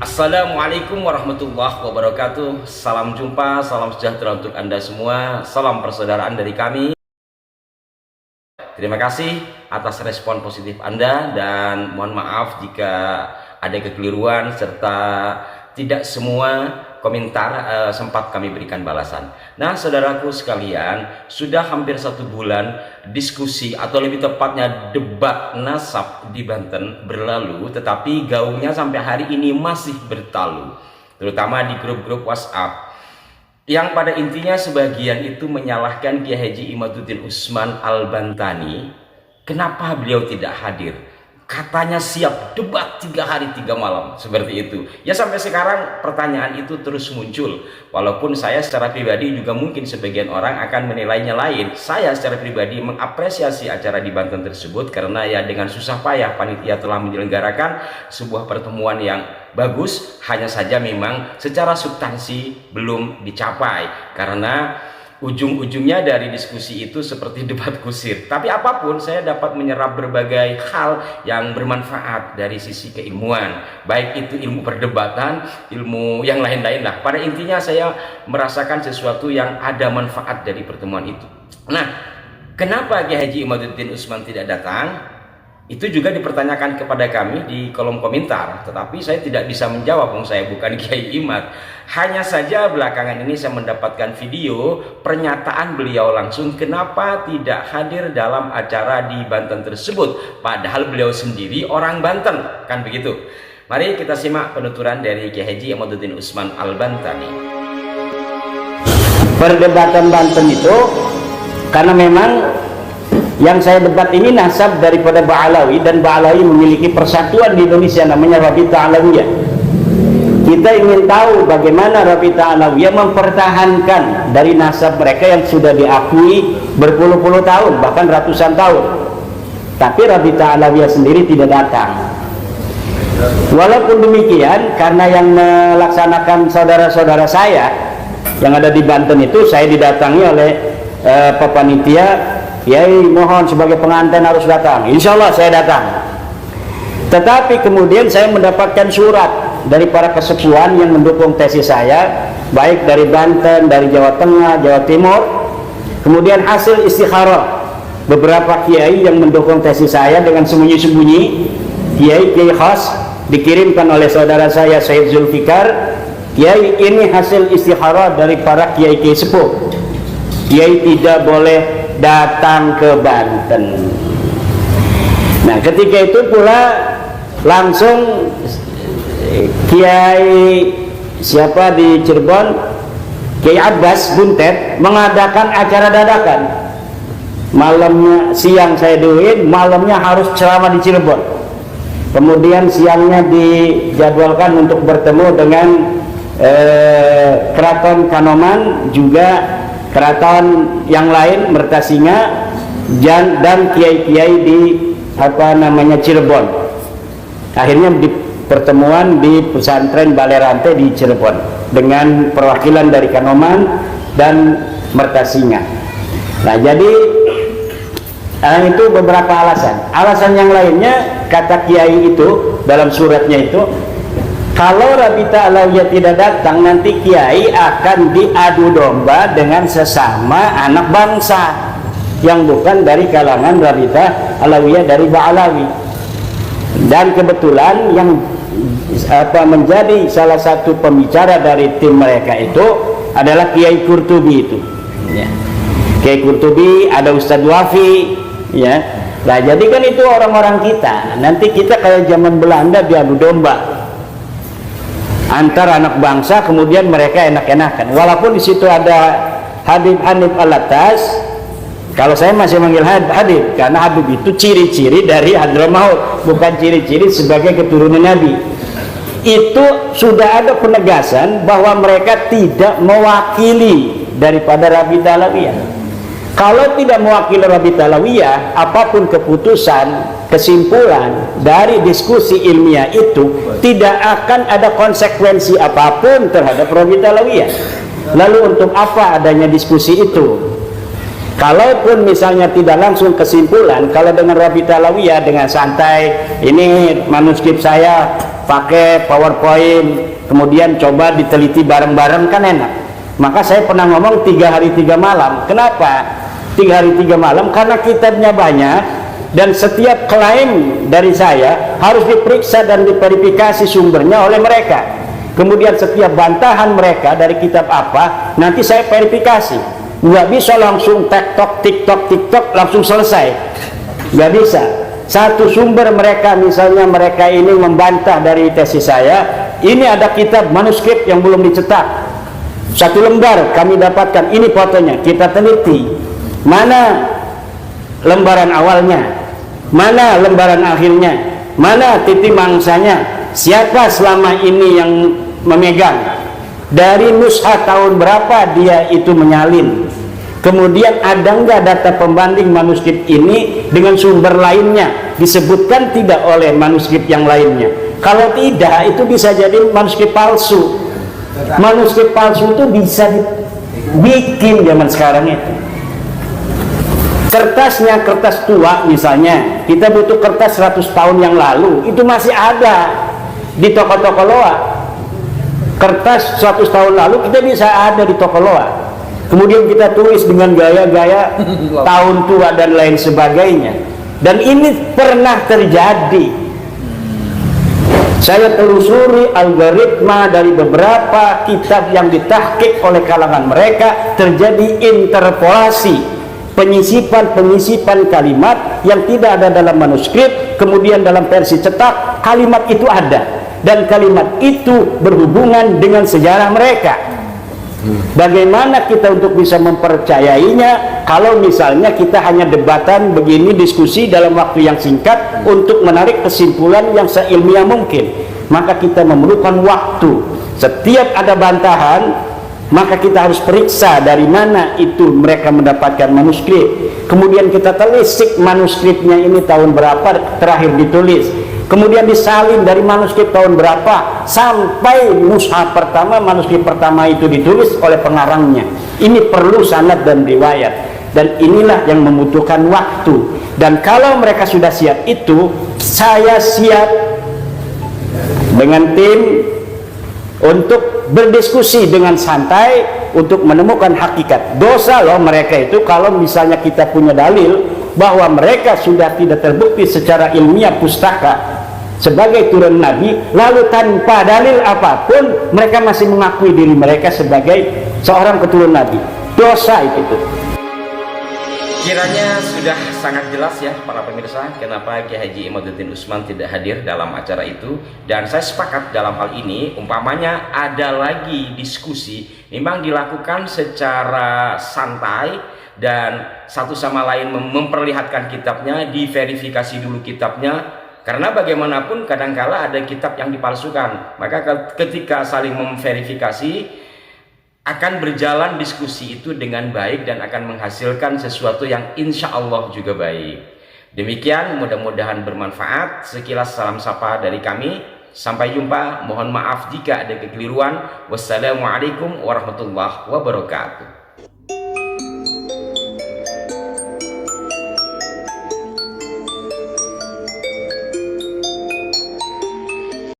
Assalamualaikum warahmatullahi wabarakatuh. Salam jumpa, salam sejahtera untuk Anda semua. Salam persaudaraan dari kami. Terima kasih atas respon positif Anda dan mohon maaf jika ada kekeliruan serta tidak semua komentar sempat kami berikan balasan. Nah, saudaraku sekalian, sudah hampir 1 bulan diskusi atau lebih tepatnya debat nasab di Banten berlalu, tetapi gaungnya sampai hari ini masih bertalu, terutama di grup-grup WhatsApp yang pada intinya sebagian itu menyalahkan Kiai Haji Imaduddin Usman Al-Bantani. Kenapa beliau tidak hadir? Katanya siap debat 3 hari 3 malam seperti itu. Ya, sampai sekarang pertanyaan itu terus muncul. Walaupun saya secara pribadi juga mungkin sebagian orang akan menilainya lain. Saya secara pribadi mengapresiasi acara di Banten tersebut karena ya dengan susah payah panitia telah menyelenggarakan sebuah pertemuan yang bagus. Hanya saja memang secara substansi belum dicapai karena ujung-ujungnya dari diskusi itu seperti debat kusir. Tapi apapun, saya dapat menyerap berbagai hal yang bermanfaat dari sisi keilmuan, baik itu ilmu perdebatan, ilmu yang lain-lain lah. Pada intinya saya merasakan sesuatu yang ada manfaat dari pertemuan itu. Nah, kenapa Kiai Haji Imaduddin Usman tidak datang? Itu juga dipertanyakan kepada kami di kolom komentar, tetapi saya tidak bisa menjawab, saya bukan Kiai Imad. Hanya saja belakangan ini saya mendapatkan video pernyataan beliau langsung kenapa tidak hadir dalam acara di Banten tersebut, padahal beliau sendiri orang Banten, kan begitu. Mari kita simak penuturan dari Kiai Haji Imaduddin Usman Al-Bantani. Perdebatan Banten itu karena memang yang saya debat ini nasab daripada Ba'alawi, dan Ba'alawi memiliki persatuan di Indonesia namanya Rabita Alawiyah. Kita ingin tahu bagaimana Rabita Alawiyah mempertahankan dari nasab mereka yang sudah diakui berpuluh-puluh tahun, bahkan ratusan tahun. Tapi Rabita Alawiyah sendiri tidak datang. Walaupun demikian, karena yang melaksanakan saudara-saudara saya yang ada di Banten itu, saya didatangi oleh panitia. Kiai mohon sebagai pengantin harus datang. Insya Allah saya datang. Tetapi kemudian saya mendapatkan surat dari para kesepuhan yang mendukung tesis saya, baik dari Banten, dari Jawa Tengah, Jawa Timur. Kemudian hasil istikharah beberapa kiai yang mendukung tesis saya dengan sembunyi-sembunyi, kiai khas dikirimkan oleh saudara saya Syed Zulfikar. Kiai, ini hasil istikharah dari para kiai sepuh. Kiai tidak boleh datang ke Banten. Nah, ketika itu pula langsung Kiai siapa di Cirebon, Kiai Abbas Buntet mengadakan acara dadakan. Malamnya, siang saya duit, malamnya harus ceramah di Cirebon. Kemudian siangnya dijadwalkan untuk bertemu dengan Keraton Kanoman, juga keraton yang lain Mertasinga, dan kiai-kiai di Cirebon. Akhirnya di pertemuan di pesantren Balerante di Cirebon dengan perwakilan dari Kanoman dan Mertasinga. Nah, jadi itu beberapa alasan. Alasan yang lainnya, kata kiai itu dalam suratnya itu, kalau Rabita Alawiyah tidak datang, nanti kiai akan diadu domba dengan sesama anak bangsa yang bukan dari kalangan Rabita Alawiyah, dari Ba'alawi. Dan kebetulan yang menjadi salah satu pembicara dari tim mereka itu adalah Kiai Qurtubi itu. Ya. Kiai Qurtubi, ada Ustadz Wafi, ya. Nah, jadi kan itu orang-orang kita. Nanti kita kayak zaman Belanda diadu domba antar anak bangsa, kemudian mereka enak-enakan. Walaupun di situ ada Habib Hanif Alatas, kalau saya masih manggil Habib karena Habib itu ciri-ciri dari Hadramaut, bukan ciri-ciri sebagai keturunan Nabi. Itu sudah ada penegasan bahwa mereka tidak mewakili daripada Rabita Alawiyah. Kalau tidak mewakili Rabita Alawiyah, apapun keputusan, kesimpulan dari diskusi ilmiah itu tidak akan ada konsekuensi apapun terhadap Rabita Alawiyah. Lalu untuk apa adanya diskusi itu? Kalaupun misalnya tidak langsung kesimpulan, kalau dengan Rabita Alawiyah dengan santai, ini manuskrip saya pakai PowerPoint, kemudian coba diteliti bareng-bareng kan enak. Maka saya pernah ngomong 3 hari 3 malam. Kenapa 3 hari 3 malam? Karena kitabnya banyak dan setiap klaim dari saya harus diperiksa dan diverifikasi sumbernya oleh mereka. Kemudian setiap bantahan mereka dari kitab apa nanti saya verifikasi. Nggak bisa langsung tiktok langsung selesai, nggak bisa. Satu sumber mereka, misalnya mereka ini membantah dari tesis saya, ini ada kitab manuskrip yang belum dicetak, 1 lembar kami dapatkan, ini fotonya, kita teliti mana lembaran awalnya, mana lembaran akhirnya, mana titik mangsanya, siapa selama ini yang memegang, dari nushah tahun berapa dia itu menyalin, kemudian ada nggak data pembanding manuskrip ini dengan sumber lainnya, disebutkan tidak oleh manuskrip yang lainnya. Kalau tidak, itu bisa jadi manuskrip palsu. Manuskrip palsu itu bisa dibikin zaman sekarang itu. Kertasnya kertas tua misalnya, kita butuh kertas 100 tahun yang lalu, itu masih ada di toko-toko loa. Kertas 100 tahun lalu kita bisa ada di toko loa. Kemudian kita tulis dengan gaya-gaya tahun tua dan lain sebagainya. Dan ini pernah terjadi. Saya telusuri algoritma dari beberapa kitab yang ditahqiq oleh kalangan mereka, terjadi interpolasi, penyisipan kalimat yang tidak ada dalam manuskrip, kemudian dalam versi cetak kalimat itu ada, dan kalimat itu berhubungan dengan sejarah mereka. Bagaimana kita untuk bisa mempercayainya kalau misalnya kita hanya debatan begini, diskusi dalam waktu yang singkat untuk menarik kesimpulan yang seilmiah mungkin? Maka kita memerlukan waktu. Setiap ada bantahan, maka kita harus periksa dari mana itu mereka mendapatkan manuskrip, kemudian kita telisik manuskripnya ini tahun berapa terakhir ditulis, kemudian disalin dari manuskrip tahun berapa sampai mushaf pertama, manuskrip pertama itu ditulis oleh pengarangnya. Ini perlu sanad dan riwayat, dan inilah yang membutuhkan waktu. Dan kalau mereka sudah siap itu, saya siap dengan tim untuk berdiskusi dengan santai untuk menemukan hakikat. Dosa loh mereka itu kalau misalnya kita punya dalil bahwa mereka sudah tidak terbukti secara ilmiah pustaka sebagai turun Nabi, lalu tanpa dalil apapun mereka masih mengakui diri mereka sebagai seorang keturunan Nabi. Dosa itu. Kiranya sudah sangat jelas ya para pemirsa kenapa Kiai Haji Imaduddin Usman tidak hadir dalam acara itu. Dan saya sepakat dalam hal ini, umpamanya ada lagi diskusi memang dilakukan secara santai dan satu sama lain memperlihatkan kitabnya, diverifikasi dulu kitabnya, karena bagaimanapun kadangkala ada kitab yang dipalsukan. Maka ketika saling memverifikasi akan berjalan diskusi itu dengan baik dan akan menghasilkan sesuatu yang insya Allah juga baik. Demikian, mudah-mudahan bermanfaat. Sekilas salam sapa dari kami. Sampai jumpa. Mohon maaf jika ada kekeliruan. Wassalamualaikum warahmatullahi wabarakatuh.